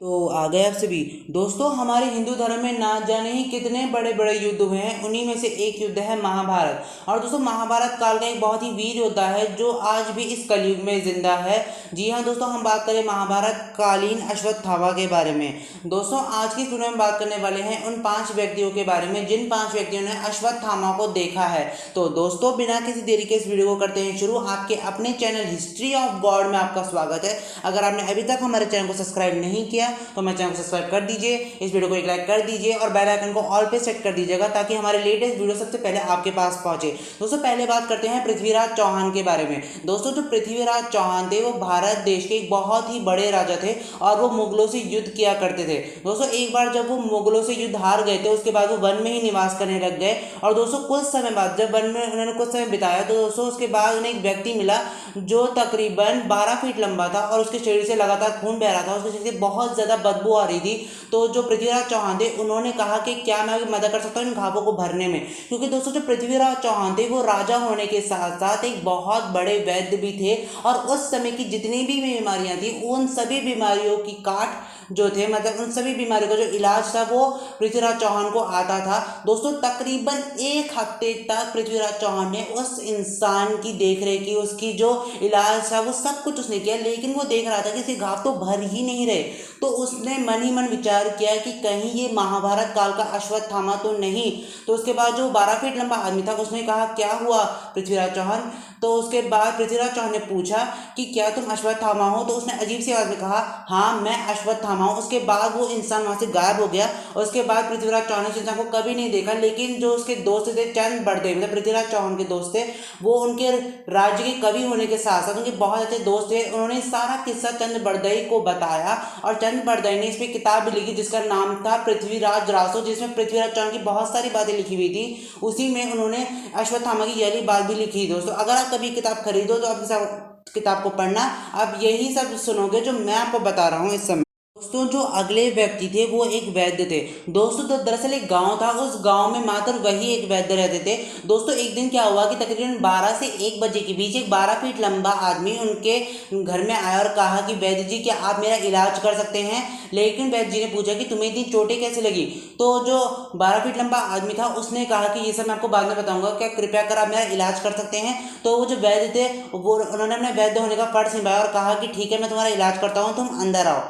तो आ गए आप सभी दोस्तों। हमारे हिंदू धर्म में ना जाने ही कितने बड़े बड़े युद्ध हुए हैं। उन्हीं में से एक युद्ध है महाभारत। और दोस्तों महाभारत काल का एक बहुत ही वीर योद्धा है जो आज भी इस कलयुग में जिंदा है। जी हाँ दोस्तों, हम बात करें महाभारत कालीन अश्वत्थामा के बारे में। दोस्तों आज की वीडियो में बात करने वाले हैं उन 5 व्यक्तियों के बारे में जिन 5 व्यक्तियों ने अश्वत्थामा को देखा है। तो दोस्तों बिना किसी देरी के इस वीडियो को करते हैं शुरू। आपके अपने चैनल हिस्ट्री ऑफ गॉड में आपका स्वागत है। अगर आपने अभी तक हमारे चैनल को सब्सक्राइब नहीं किया तो मेरे चैनल को सब्सक्राइब कर दीजिए, इस वीडियो को एक लाइक कर दीजिए और बेल आइकन को ऑल पे सेट कर दीजिएगा ताकि हमारे लेटेस्ट वीडियो सबसे पहले आपके पास पहुंचे। दोस्तों पहले बात करते हैं पृथ्वीराज चौहान के बारे में। दोस्तों जो पृथ्वीराज चौहान थे वो भारत देश के एक बहुत ही बड़े राजा थे और वो मुगलों से युद्ध किया करते थे। दोस्तों एक बार जब वो मुगलों से युद्ध हार गए थे उसके बाद वो वन में ही निवास करने लग गए। और दोस्तों कुछ समय बाद जब वन में उन्होंने कुछ समय बिताया तो दोस्तों उसके बाद उन्हें एक व्यक्ति मिला जो तकरीबन 12 फीट लंबा था और उसके शरीर से लगातार खून बह रहा था, उसके शरीर से बहुत ज़्यादा बदबू आ रही थी। तो जो पृथ्वीराज चौहान थे उन्होंने कहा कि क्या मैं मदद कर सकता हूँ इन घावों को भरने में, क्योंकि दोस्तों जो पृथ्वीराज चौहान थे वो राजा होने के साथ साथ एक बहुत बड़े वैद्य भी थे और उस समय की जितनी भी बीमारियां थी उन सभी बीमारियों की काट जो थे, मतलब उन सभी बीमारियों का जो इलाज था वो पृथ्वीराज चौहान को आता था। दोस्तों तकरीबन 1 हफ्ते तक पृथ्वीराज चौहान ने उस इंसान की देखरेख की, उसकी जो इलाज था वो सब कुछ उसने किया, लेकिन वो देख रहा था कि इसके घाव तो भर ही नहीं रहे। तो उसने मन ही मन विचार किया कि कहीं ये महाभारत काल का अश्वत्थामा तो नहीं। तो उसके बाद जो 12 फीट लंबा आदमी था उसने कहा क्या हुआ पृथ्वीराज चौहान। तो उसके बाद पृथ्वीराज चौहान ने पूछा कि क्या तुम अश्वत्थामा हो। तो उसने अजीब सी आवाज में कहा हाँ मैं अश्वत्थामा हूँ। उसके बाद वो इंसान वहां से गायब हो गया। उसके बाद पृथ्वीराज चौहान ने उस इंसान को कभी नहीं देखा, लेकिन जो उसके दोस्त थे चंद बड़देव, मतलब पृथ्वीराज चौहान के दोस्त थे, वो उनके राज्य के कवि होने के साथ साथ उनके बहुत अच्छे दोस्त थे। उन्होंने सारा किस्सा चंद बड़दई को बताया और चंद बड़दई ने इस पर किताब भी लिखी जिसका नाम था पृथ्वीराज रासो, जिसमें पृथ्वीराज चौहान की बहुत सारी बातें लिखी हुई थी। उसी में उन्होंने अश्वत्थामा की यही बात भी लिखी। दोस्तों अगर आप कभी किताब खरीदो तो आप किताब को पढ़ना, आप यही सब सुनोगे जो मैं आपको बता रहा हूँ इस समय। दोस्तों जो अगले व्यक्ति थे वो एक वैद्य थे। दोस्तों तो दरअसल एक गांव था, उस गांव में मात्र वही एक वैद्य रहते थे। दोस्तों एक दिन क्या हुआ कि तकरीबन 12 से 1 बजे के बीच एक 12 फीट लंबा आदमी उनके घर में आया और कहा कि वैद्य जी क्या आप मेरा इलाज कर सकते हैं। लेकिन वैद्य जी ने पूछा कि तुम्हें इतनी चोटें कैसे लगी। तो जो 12 फीट लंबा आदमी था उसने कहा कि ये सब मैं आपको बाद में बताऊंगा, क्या कृपया कर आप मेरा इलाज कर सकते हैं। तो वो जो वैद्य थे वो उन्होंने अपने वैद्य होने का फर्ज निभाया और कहा कि ठीक है मैं तुम्हारा इलाज करता हूँ, तुम अंदर आओ।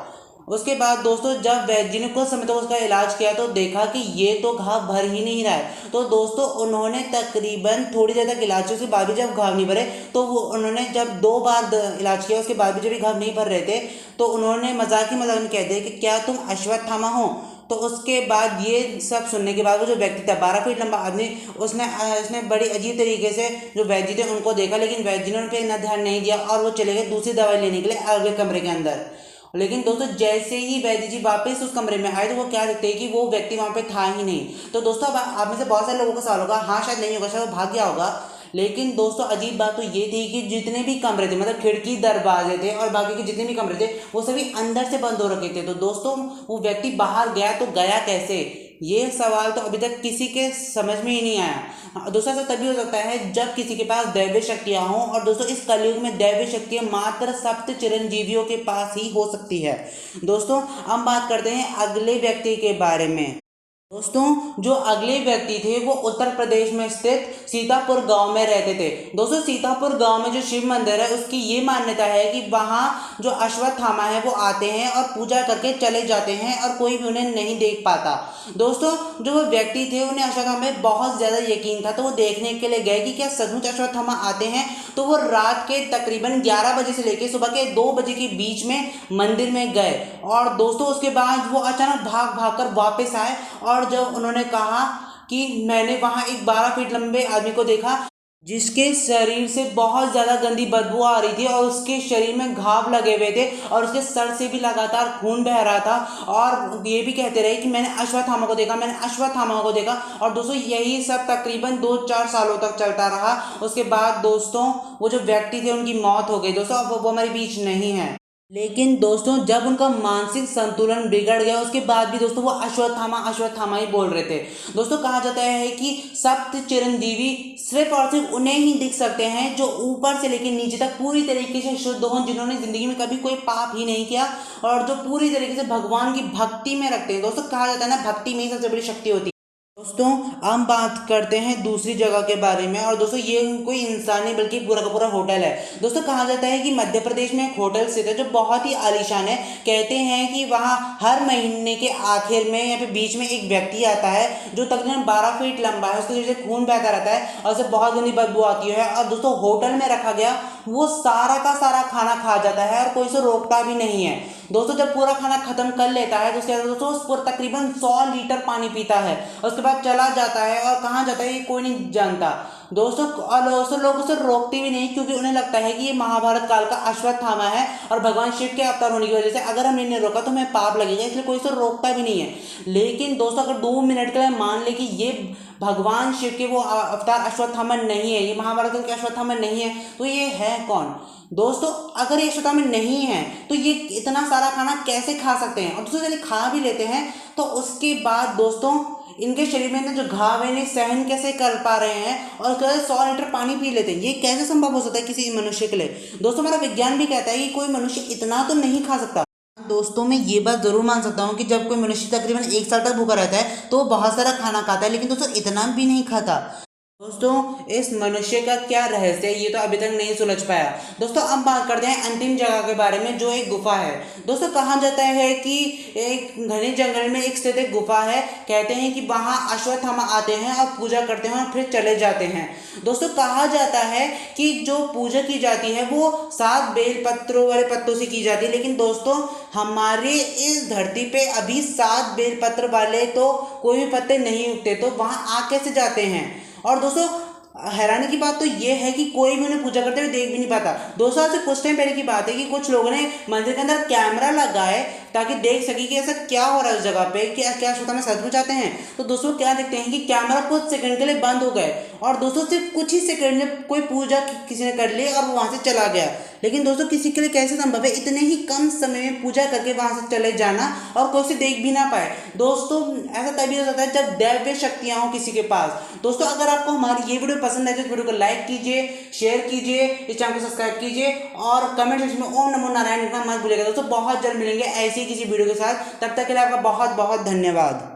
उसके बाद दोस्तों जब वैद्य जी ने कुछ समय तक उसका इलाज किया तो देखा कि ये तो घाव भर ही नहीं रहा है। तो दोस्तों उन्होंने तकरीबन थोड़ी देर तक इलाज किया, उसके बाद भी जब घाव नहीं भरे तो वो उन्होंने जब 2 बार इलाज किया उसके बाद भी जब घाव नहीं भर रहे थे तो उन्होंने मजाक में कह दिया कि क्या तुम अश्वत्थामा हो। तो उसके बाद ये सब सुनने के बाद वो जो व्यक्ति था 12 फीट लंबा आदमी, उसने बड़ी अजीब तरीके से जो वैद्य थे उनको देखा, लेकिन वैद्य ने उन पर इतना ध्यान नहीं दिया और वो चले गए दूसरी दवाई लेने के लिए अगले कमरे के अंदर। लेकिन दोस्तों जैसे ही वैद्य जी वापस उस कमरे में आए तो वो क्या देखते हैं कि वो व्यक्ति वहां पे था ही नहीं। तो दोस्तों अब आप में से बहुत सारे लोगों का सवाल होगा हाँ शायद नहीं होगा, शायद वो भाग गया होगा। लेकिन दोस्तों अजीब बात तो ये थी कि जितने भी कमरे थे, मतलब खिड़की दरवाजे थे और बाकी के जितने भी कमरे थे वो सभी अंदर से बंद हो रखे थे। तो दोस्तों वो व्यक्ति बाहर गया तो गया कैसे, ये सवाल तो अभी तक किसी के समझ में ही नहीं आया। दोस्तों ऐसा तभी हो सकता है जब किसी के पास दैवीय शक्तियां हों, और दोस्तों इस कलयुग में दैवीय शक्तियां मात्र सप्त चिरंजीवियों के पास ही हो सकती है। दोस्तों हम बात करते हैं अगले व्यक्ति के बारे में। दोस्तों जो अगले व्यक्ति थे वो उत्तर प्रदेश में स्थित सीतापुर गांव में रहते थे। दोस्तों सीतापुर गांव में जो शिव मंदिर है उसकी ये मान्यता है कि वहाँ जो अश्वत्थामा है वो आते हैं और पूजा करके चले जाते हैं और कोई भी उन्हें नहीं देख पाता। दोस्तों जो वो व्यक्ति थे उन्हें अश्वत्थामा में बहुत ज़्यादा यकीन था, तो वो देखने के लिए गए कि क्या सचमुच अश्वत्थामा आते हैं। तो वो रात के तकरीबन 11 बजे से लेकर सुबह के 2 बजे के बीच में मंदिर में गए और दोस्तों उसके बाद वो अचानक भाग भाग कर वापस आए और जब उन्होंने कहा कि मैंने वहां एक 12 फीट लंबे आदमी को देखा जिसके शरीर से बहुत ज़्यादा गंदी बदबू आ रही थी और उसके शरीर में घाव लगे हुए थे और उसके सर से भी लगातार खून बह रहा था और ये भी कहते रहे कि मैंने अश्वत्थामा को देखा, मैंने अश्वत्थामा को देखा। और दोस्तों यही सब तकरीबन 2-4 सालों तक चलता रहा। उसके बाद दोस्तों वो जो व्यक्ति थे उनकी मौत हो गई। दोस्तों अब वो हमारे बीच नहीं है। लेकिन दोस्तों जब उनका मानसिक संतुलन बिगड़ गया उसके बाद भी दोस्तों वो अश्वत्थामा ही बोल रहे थे। दोस्तों कहा जाता है कि सप्त चिरंजीवी सिर्फ और सिर्फ उन्हें ही दिख सकते हैं जो ऊपर से लेकर नीचे तक पूरी तरीके से शुद्ध हों, जिन्होंने जिंदगी में कभी कोई पाप ही नहीं किया और जो पूरी तरीके से भगवान की भक्ति में रखते हैं। दोस्तों कहा जाता है ना, भक्ति में ही सबसे बड़ी शक्ति होती है। दोस्तों हम बात करते हैं दूसरी जगह के बारे में, और दोस्तों ये कोई इंसान नहीं बल्कि पूरा का पूरा होटल है। दोस्तों कहा जाता है कि मध्य प्रदेश में एक होटल स्थित है जो बहुत ही आलीशान है। कहते हैं कि वहाँ हर महीने के आखिर में या फिर बीच में एक व्यक्ति आता है जो तकरीबन 12 फीट लंबा है, उसके जैसे खून बहता रहता है और उसे बहुत गंदी बदबू आती है। और दोस्तों होटल में रखा गया वो सारा का सारा खाना खा जाता है और कोई उसे रोकता भी नहीं है। दोस्तों जब पूरा खाना खत्म कर लेता है तो उसके बाद दोस्तों उस पर तकरीबन 100 लीटर पानी पीता है और उसके बाद चला जाता है, और कहाँ जाता है ये कोई नहीं जानता। दोस्तों और दोस्तों लोग उसे रोकते भी नहीं क्योंकि उन्हें लगता है कि ये महाभारत काल का अश्वत्थामा है और भगवान शिव के अवतार होने की वजह से अगर हमने इन्हें रोका तो हमें पाप लगेगा, इसलिए कोई इसे रोकता भी नहीं है। लेकिन दोस्तों अगर 2 मिनट के लिए मान ले कि ये भगवान शिव के वो अवतार अश्वत्थामा नहीं है, ये महाभारत के अश्वत्थामा नहीं है, तो ये है कौन? दोस्तों अगर ये अश्वत्थामा नहीं है तो ये इतना सारा खाना कैसे खा सकते हैं? और दोस्तों यदि खा भी लेते हैं तो उसके बाद दोस्तों इनके शरीर में जो घाव है इन्हें सहन कैसे कर पा रहे हैं और कैसे 100 लीटर पानी पी लेते हैं? ये कैसे संभव हो सकता है किसी मनुष्य के लिए? दोस्तों हमारा विज्ञान भी कहता है कि कोई मनुष्य इतना तो नहीं खा सकता। दोस्तों मैं ये बात जरूर मान सकता हूँ कि जब कोई मनुष्य तकरीबन 1 साल तक भूखा रहता है तो वो बहुत सारा खाना खाता है, लेकिन दोस्तों इतना भी नहीं खाता। दोस्तों इस मनुष्य का क्या रहस्य है ये तो अभी तक नहीं सुलझ पाया। दोस्तों अब बात करते हैं अंतिम जगह के बारे में जो एक गुफा है। दोस्तों कहा जाता है कि एक घने जंगल में एक स्थित एक गुफा है। कहते हैं कि वहाँ अश्वत्थामा आते हैं और पूजा करते हैं और फिर चले जाते हैं। दोस्तों कहा जाता है कि जो पूजा की जाती है वो 7 बेल पत्रों वाले पत्तों से की जाती है, लेकिन दोस्तों हमारे इस धरती पे अभी 7 बेल पत्र वाले तो कोई भी पत्ते नहीं उगते, तो वहाँ आ कैसे जाते हैं? और दोस्तों हैरानी की बात तो ये है कि कोई भी उन्हें पूजा करते हुए देख भी नहीं पाता। 2 साल से कुछ टाइम पहले की बात है कि कुछ लोगों ने मंदिर के अंदर कैमरा लगाए ताकि देख सके कि ऐसा क्या हो रहा है उस जगह पे, क्या क्या अश्वत्थामा सचमुच आते हैं। तो दोस्तों क्या देखते हैं कि कैमरा कुछ सेकंड के लिए बंद हो गए और दोस्तों सिर्फ कुछ ही सेकंड में कोई पूजा किसी ने कर ली और वो वहाँ से चला गया। लेकिन दोस्तों किसी के लिए कैसे संभव है इतने ही कम समय में पूजा करके वहाँ से चले जाना और कोई उसे देख भी ना पाए? दोस्तों ऐसा तभी हो सकता है जब दैव्य शक्तियाँ हो किसी के पास। दोस्तों अगर आपको हमारी ये वीडियो पसंद है तो इस वीडियो को लाइक कीजिए, शेयर कीजिए, इस चैनल को सब्सक्राइब कीजिए और कमेंट सेक्शन में ओम नमो नारायण लिखना मत भूलिएगा। दोस्तों बहुत जल्द मिलेंगे ऐसी किसी वीडियो के साथ, तब तक के लिए आपका बहुत बहुत धन्यवाद।